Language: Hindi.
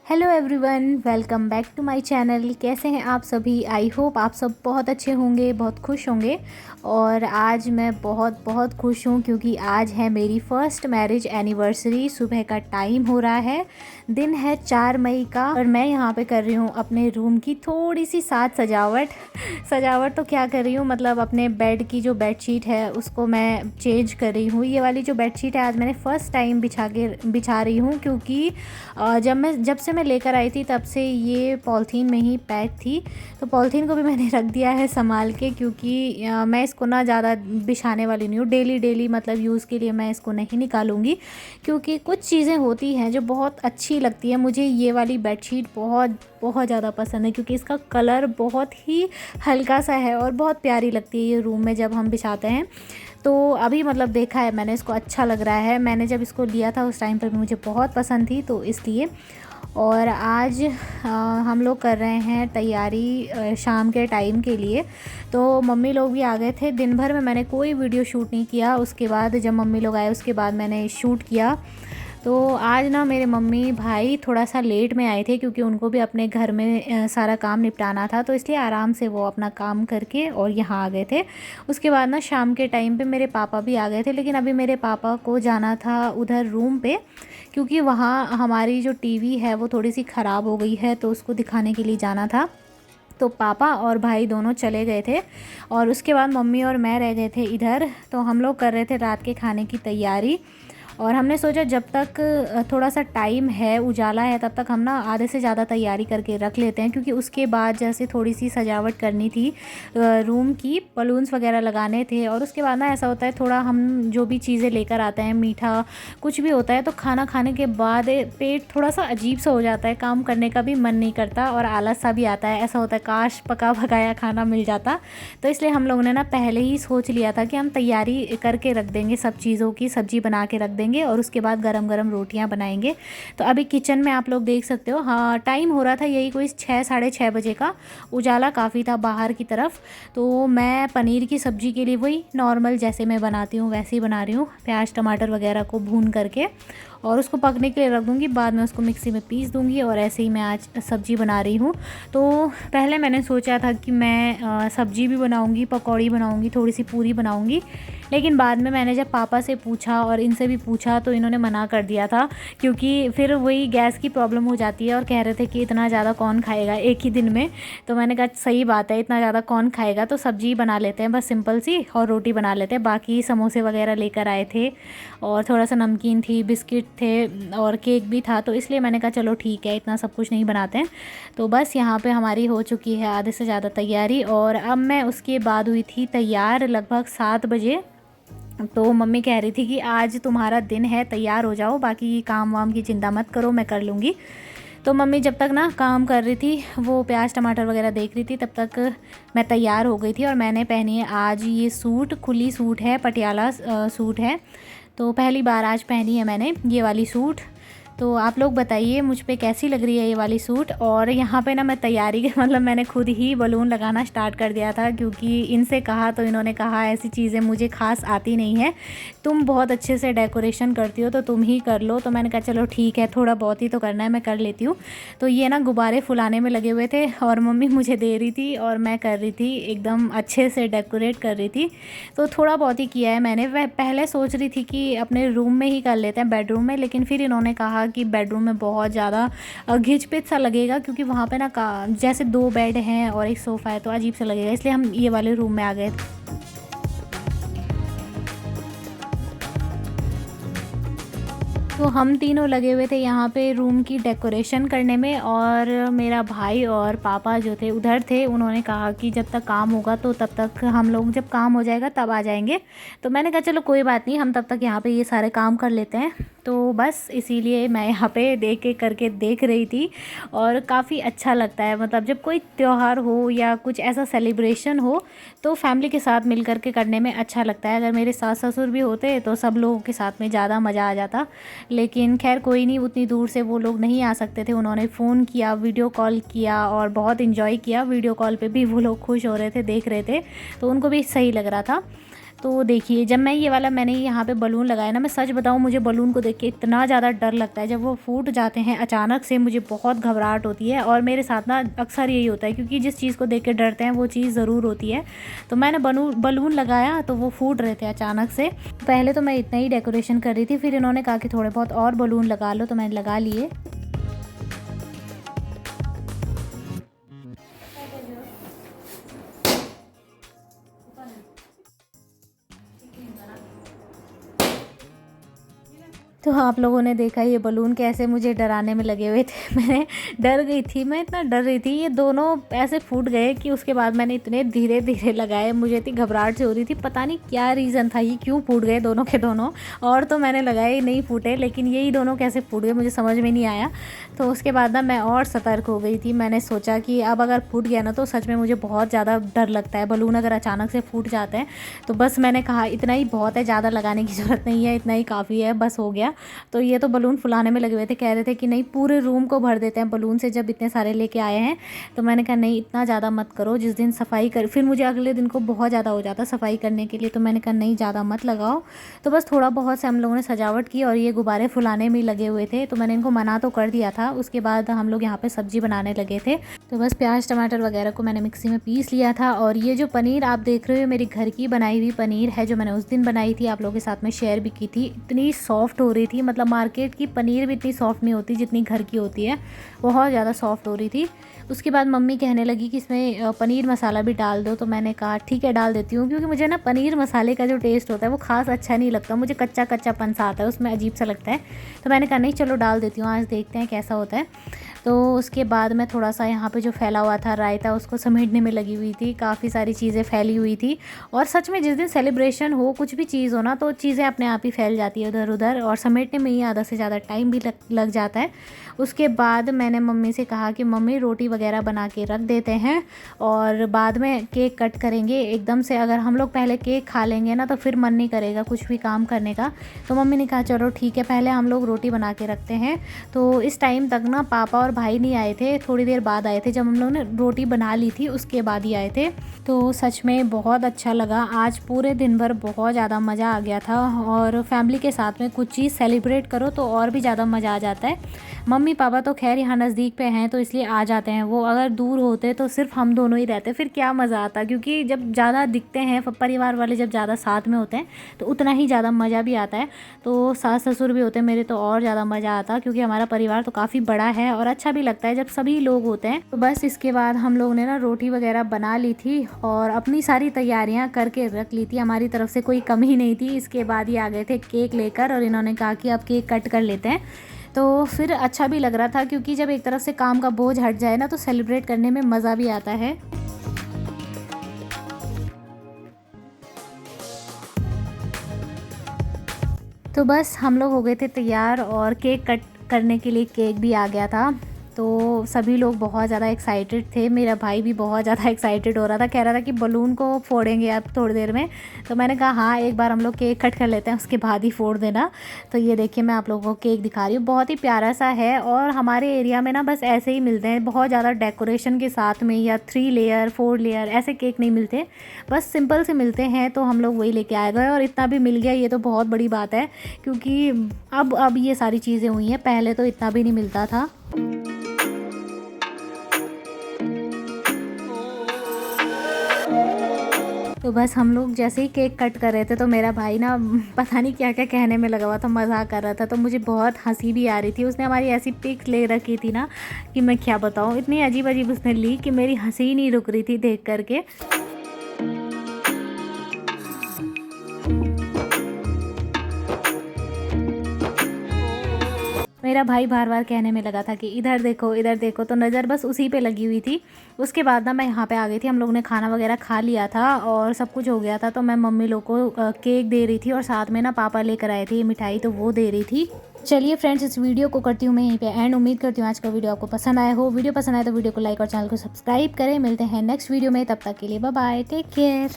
Hello everyone, welcome back to my channel. कैसे हैं आप सभी? आई होप आप सब बहुत अच्छे होंगे, बहुत खुश होंगे। और आज मैं बहुत बहुत खुश हूँ क्योंकि आज है मेरी फ़र्स्ट मैरिज एनिवर्सरी। सुबह का टाइम हो रहा है, दिन है 4 मई का और मैं यहाँ पे कर रही हूँ अपने रूम की थोड़ी सी साज सजावट तो क्या कर रही हूँ, मतलब अपने बेड की जो बेडशीट है उसको मैं चेंज कर रही हूँ। ये वाली जो बेडशीट है आज मैंने फ़र्स्ट टाइम बिछा रही हूँ क्योंकि जब से मैं लेकर आई थी तब से ये पॉलीथीन में ही पैक थी। तो पॉलीथीन को भी मैंने रख दिया है संभाल के क्योंकि मैं इसको ना ज़्यादा बिछाने वाली नहीं हूँ। डेली मतलब यूज़ के लिए मैं इसको नहीं निकालूंगी क्योंकि कुछ चीज़ें होती हैं जो बहुत अच्छी लगती है। मुझे ये वाली बेडशीट बहुत बहुत ज़्यादा पसंद है क्योंकि इसका कलर बहुत ही हल्का सा है और बहुत प्यारी लगती है ये रूम में जब हम बिछाते हैं। तो अभी मतलब देखा है मैंने, इसको अच्छा लग रहा है। मैंने जब इसको लिया था उस टाइम पर भी मुझे बहुत पसंद थी, तो इसलिए। और आज हम लोग कर रहे हैं तैयारी शाम के टाइम के लिए। तो मम्मी लोग भी आ गए थे। दिन भर में मैंने कोई वीडियो शूट नहीं किया, उसके बाद जब मम्मी लोग आए उसके बाद मैंने शूट किया। तो आज ना मेरे मम्मी भाई थोड़ा सा लेट में आए थे क्योंकि उनको भी अपने घर में सारा काम निपटाना था, तो इसलिए आराम से वो अपना काम करके और यहाँ आ गए थे। उसके बाद ना शाम के टाइम पे मेरे पापा भी आ गए थे, लेकिन अभी मेरे पापा को जाना था उधर रूम पे क्योंकि वहाँ हमारी जो टीवी है वो थोड़ी सी ख़राब हो गई है, तो उसको दिखाने के लिए जाना था। तो पापा और भाई दोनों चले गए थे और उसके बाद मम्मी और मैं रह गए थे इधर। तो हम लोग कर रहे थे रात के खाने की तैयारी और हमने सोचा जब तक थोड़ा सा टाइम है, उजाला है, तब तक हम ना आधे से ज़्यादा तैयारी करके रख लेते हैं क्योंकि उसके बाद जैसे थोड़ी सी सजावट करनी थी, रूम की बलून्स वगैरह लगाने थे। और उसके बाद ना ऐसा होता है, थोड़ा हम जो भी चीज़ें लेकर आते हैं, मीठा कुछ भी होता है, तो खाना खाने के बाद पेट थोड़ा सा अजीब सा हो जाता है, काम करने का भी मन नहीं करता और आलस सा भी आता है। ऐसा होता है काश पका पकाया खाना मिल जाता। तो इसलिए हम लोगों ने ना पहले ही सोच लिया था कि हम तैयारी करके रख देंगे, सब चीज़ों की सब्ज़ी बना के रख देंगे और उसके बाद गरम गरम रोटियां बनाएंगे। तो अभी किचन में आप लोग देख सकते हो, हाँ टाइम हो रहा था यही कोई 6 साढ़े 6 बजे का। उजाला काफ़ी था बाहर की तरफ। तो मैं पनीर की सब्ज़ी के लिए वही नॉर्मल जैसे मैं बनाती हूँ वैसे ही बना रही हूँ, प्याज टमाटर वगैरह को भून करके और उसको पकने के लिए रख दूँगी। बाद में उसको मिक्सी में पीस दूँगी और ऐसे ही मैं आज सब्ज़ी बना रही हूँ। तो पहले मैंने सोचा था कि मैं सब्ज़ी भी बनाऊँगी, पकौड़ी बनाऊँगी, थोड़ी सी पूरी बनाऊँगी, लेकिन बाद में मैंने जब पापा से पूछा और इनसे भी पूछा तो इन्होंने मना कर दिया था क्योंकि फिर वही गैस की प्रॉब्लम हो जाती है और कह रहे थे कि इतना ज़्यादा कौन खाएगा एक ही दिन में। तो मैंने कहा सही बात है, इतना ज़्यादा कौन खाएगा, तो सब्ज़ी बना लेते हैं बस सिंपल सी, और रोटी बना लेते हैं। बाकी समोसे वगैरह लेकर आए थे और थोड़ा सा नमकीन थी, बिस्किट थे और केक भी था, तो इसलिए मैंने कहा चलो ठीक है, इतना सब कुछ नहीं बनाते हैं। तो बस यहाँ पे हमारी हो चुकी है आधे से ज़्यादा तैयारी और अब मैं उसके बाद हुई थी तैयार लगभग 7 बजे। तो मम्मी कह रही थी कि आज तुम्हारा दिन है, तैयार हो जाओ, बाकी काम वाम की चिंता मत करो, मैं कर लूँगी। तो मम्मी जब तक ना काम कर रही थी, वो प्याज टमाटर वगैरह देख रही थी, तब तक मैं तैयार हो गई थी और मैंने पहनी है आज ये सूट, खुली सूट है, पटियाला सूट है। तो पहली बार आज पहनी है मैंने ये वाली सूट। तो आप लोग बताइए मुझ पे कैसी लग रही है ये वाली सूट। और यहाँ पे ना मैं तैयारी के मतलब मैंने खुद ही बलून लगाना स्टार्ट कर दिया था क्योंकि इनसे कहा तो इन्होंने कहा ऐसी चीज़ें मुझे खास आती नहीं है, तुम बहुत अच्छे से डेकोरेशन करती हो तो तुम ही कर लो। तो मैंने कहा चलो ठीक है, थोड़ा बहुत ही तो करना है, मैं कर लेती हूँ। तो ये ना गुब्बारे फुलाने में लगे हुए थे और मम्मी मुझे दे रही थी और मैं कर रही थी, एकदम अच्छे से डेकोरेट कर रही थी। तो थोड़ा बहुत ही किया है मैंने। वह पहले सोच रही थी कि अपने रूम में ही कर लेते हैं, बेडरूम में, लेकिन फिर इन्होंने कहा कि बेडरूम में बहुत ज़्यादा घिच-पिच सा लगेगा क्योंकि वहाँ पे ना जैसे 2 बेड हैं और एक सोफ़ा है तो अजीब सा लगेगा, इसलिए हम ये वाले रूम में आ गए। तो हम तीनों लगे हुए थे यहाँ पे रूम की डेकोरेशन करने में और मेरा भाई और पापा जो थे उधर थे, उन्होंने कहा कि जब तक काम होगा तो तब तक हम लोग, जब काम हो जाएगा तब आ जाएंगे। तो मैंने कहा चलो कोई बात नहीं, हम तब तक यहाँ पे ये सारे काम कर लेते हैं। तो बस इसीलिए मैं यहाँ पे देख रही थी और काफ़ी अच्छा लगता है, मतलब जब कोई त्यौहार हो या कुछ ऐसा सेलिब्रेशन हो तो फैमिली के साथ मिल कर के करने में अच्छा लगता है। अगर मेरे सास ससुर भी होते तो सब लोगों के साथ में ज़्यादा मज़ा आ जाता, लेकिन खैर कोई नहीं, उतनी दूर से वो लोग नहीं आ सकते थे। उन्होंने फ़ोन किया, वीडियो कॉल किया और बहुत इन्जॉय किया। वीडियो कॉल पे भी वो लोग खुश हो रहे थे, देख रहे थे, तो उनको भी सही लग रहा था। तो देखिए जब मैंने यहाँ पे बलून लगाया ना, मैं सच बताऊँ मुझे बलून को देख के इतना ज़्यादा डर लगता है। जब वो फूट जाते हैं अचानक से मुझे बहुत घबराहट होती है, और मेरे साथ ना अक्सर यही होता है, क्योंकि जिस चीज़ को देख के डरते हैं वो चीज़ ज़रूर होती है। तो मैंने बलून लगाया तो वो फूट रहे थे अचानक से। पहले तो मैं इतना ही डेकोरेशन कर रही थी, फिर इन्होंने कहा कि थोड़े बहुत और बलून लगा लो, तो मैंने लगा लिए। तो आप लोगों ने देखा ये बलून कैसे मुझे डराने में लगे हुए थे। मैं डर गई थी, मैं इतना डर रही थी, ये दोनों ऐसे फूट गए कि उसके बाद मैंने इतने धीरे धीरे लगाए, मुझे इतनी घबराहट से हो रही थी, पता नहीं क्या रीज़न था ये क्यों फूट गए दोनों के दोनों। और तो मैंने लगाए नहीं फूटे, लेकिन यही दोनों कैसे फूट गए मुझे समझ में नहीं आया। तो उसके बाद ना मैं और सतर्क हो गई थी। मैंने सोचा कि अब अगर फूट गया ना तो सच में मुझे बहुत ज़्यादा डर लगता है, बलून अगर अचानक से फूट जाते हैं। तो बस मैंने कहा इतना ही बहुत है, ज़्यादा लगाने की ज़रूरत नहीं है, इतना ही काफ़ी है, बस हो गया। तो ये तो बलून फुलाने में लगे हुए थे, कह रहे थे कि नहीं पूरे रूम को भर देते हैं बलून से जब इतने सारे लेके आए हैं। तो मैंने कहा नहीं इतना ज़्यादा मत करो, जिस दिन सफाई कर, फिर मुझे अगले दिन को बहुत ज़्यादा हो जाता सफाई करने के लिए। तो मैंने कहा नहीं ज़्यादा मत लगाओ। तो बस थोड़ा बहुत से हम लोगों ने सजावट की, और ये गुब्बारे फुलाने में लगे हुए थे, तो मैंने इनको मना तो कर दिया था। उसके बाद हम लोग यहाँ पे सब्जी बनाने लगे थे। तो बस प्याज टमाटर वगैरह को मैंने मिक्सी में पीस लिया था। और ये जो पनीर आप देख रहे हो मेरी घर की बनाई हुई पनीर है, जो मैंने उस दिन बनाई थी, आप लोगों के साथ में शेयर भी की थी। इतनी सॉफ्ट हो रही थी, मतलब मार्केट की पनीर भी इतनी सॉफ्ट नहीं होती जितनी घर की होती है, बहुत ज़्यादा सॉफ्ट हो रही थी। उसके बाद मम्मी कहने लगी कि इसमें पनीर मसाला भी डाल दो। तो मैंने कहा ठीक है डाल देती हूँ, क्योंकि मुझे ना पनीर मसाले का जो टेस्ट होता है वो खास अच्छा नहीं लगता, मुझे कच्चा कच्चापन सा आता है उसमें, अजीब सा लगता है। तो मैंने कहा नहीं चलो डाल देती हूँ, आज देखते हैं कैसा होता है। तो उसके बाद मैं थोड़ा सा यहाँ पे जो फैला हुआ था रायता उसको समेटने में लगी हुई थी, काफ़ी सारी चीज़ें फैली हुई थी। और सच में जिस दिन सेलिब्रेशन हो, कुछ भी चीज़ हो ना, तो चीज़ें अपने आप ही फैल जाती है इधर उधर, और समेटने में ही आधा से ज़्यादा टाइम भी लग जाता है। उसके बाद मैंने मम्मी से कहा कि मम्मी रोटी वगैरह बना के रख देते हैं, और बाद में केक कट करेंगे। एकदम से अगर हम लोग पहले केक खा लेंगे ना तो फिर मन नहीं करेगा कुछ भी काम करने का। तो मम्मी ने कहा चलो ठीक है, पहले हम लोग रोटी बना के रखते हैं। तो इस टाइम तक ना पापा और भाई नहीं आए थे, थोड़ी देर बाद आए थे, जब हम लोग ने रोटी बना ली थी उसके बाद ही आए थे। तो सच में बहुत अच्छा लगा, आज पूरे दिन भर बहुत ज़्यादा मज़ा आ गया था। और फैमिली के साथ में कुछ चीज़ सेलिब्रेट करो तो और भी ज़्यादा मज़ा आ जाता है। मम्मी पापा तो खैर यहाँ नज़दीक पे हैं तो इसलिए आ जाते हैं, वो अगर दूर होते तो सिर्फ हम दोनों ही रहते फिर क्या मज़ा आता, क्योंकि जब ज़्यादा दिखते हैं परिवार वाले, जब ज़्यादा साथ में होते हैं तो उतना ही ज़्यादा मज़ा भी आता है। तो सास ससुर भी होते हैं मेरे तो और ज़्यादा मज़ा आता, क्योंकि हमारा परिवार तो काफ़ी बड़ा है और अच्छा भी लगता है जब सभी लोग होते हैं। तो बस इसके बाद हम लोग ने ना रोटी वगैरह बना ली थी और अपनी सारी तैयारियां करके रख ली थी, हमारी तरफ से कोई कमी नहीं थी। इसके बाद ही आ गए थे केक लेकर, और इन्होंने कहा कि अब केक कट कर लेते हैं। तो फिर अच्छा भी लग रहा था, क्योंकि जब एक तरफ से काम का बोझ हट जाए ना तो सेलिब्रेट करने में मज़ा भी आता है। तो बस हम लोग हो गए थे तैयार, और केक कट करने के लिए केक भी आ गया था। तो सभी लोग बहुत ज़्यादा एक्साइटेड थे, मेरा भाई भी बहुत ज़्यादा एक्साइटेड हो रहा था, कह रहा था कि बलून को फोड़ेंगे अब थोड़ी देर में। तो मैंने कहा हाँ एक बार हम लोग केक कट कर लेते हैं उसके बाद ही फोड़ देना। तो ये देखिए मैं आप लोगों को केक दिखा रही हूँ, बहुत ही प्यारा सा है। और हमारे एरिया में ना बस ऐसे ही मिलते हैं, बहुत ज़्यादा डेकोरेशन के साथ में, या 3 लेयर 4 लेयर ऐसे केक नहीं मिलते, बस सिंपल से मिलते हैं। तो हम लोग वही लेके आए गए, और इतना भी मिल गया ये तो बहुत बड़ी बात है, क्योंकि अब ये सारी चीज़ें हुई हैं, पहले तो इतना भी नहीं मिलता था। तो बस हम लोग जैसे ही केक कट कर रहे थे तो मेरा भाई ना पता नहीं क्या क्या कहने में लगा हुआ था, मजाक कर रहा था। तो मुझे बहुत हंसी भी आ रही थी, उसने हमारी ऐसी पिक्स ले रखी थी ना कि मैं क्या बताऊँ, इतनी अजीब अजीब उसने ली कि मेरी हंसी ही नहीं रुक रही थी देख करके। मेरा भाई बार बार कहने में लगा था कि इधर देखो, तो नज़र बस उसी पे लगी हुई थी। उसके बाद ना मैं यहाँ पे आ गई थी, हम लोग ने खाना वगैरह खा लिया था और सब कुछ हो गया था। तो मैं मम्मी लोग को केक दे रही थी, और साथ में ना पापा लेकर आए थे ये मिठाई, तो वो दे रही थी। चलिए फ्रेंड्स, इस वीडियो को करती हूँ मैं यहीं पे एंड। उम्मीद करती हूँ आज का वीडियो आपको पसंद आया हो। वीडियो पसंद आए तो वीडियो को लाइक और चैनल को सब्सक्राइब करें। मिलते हैं नेक्स्ट वीडियो में, तब तक के लिए बाय बाय, टेक केयर।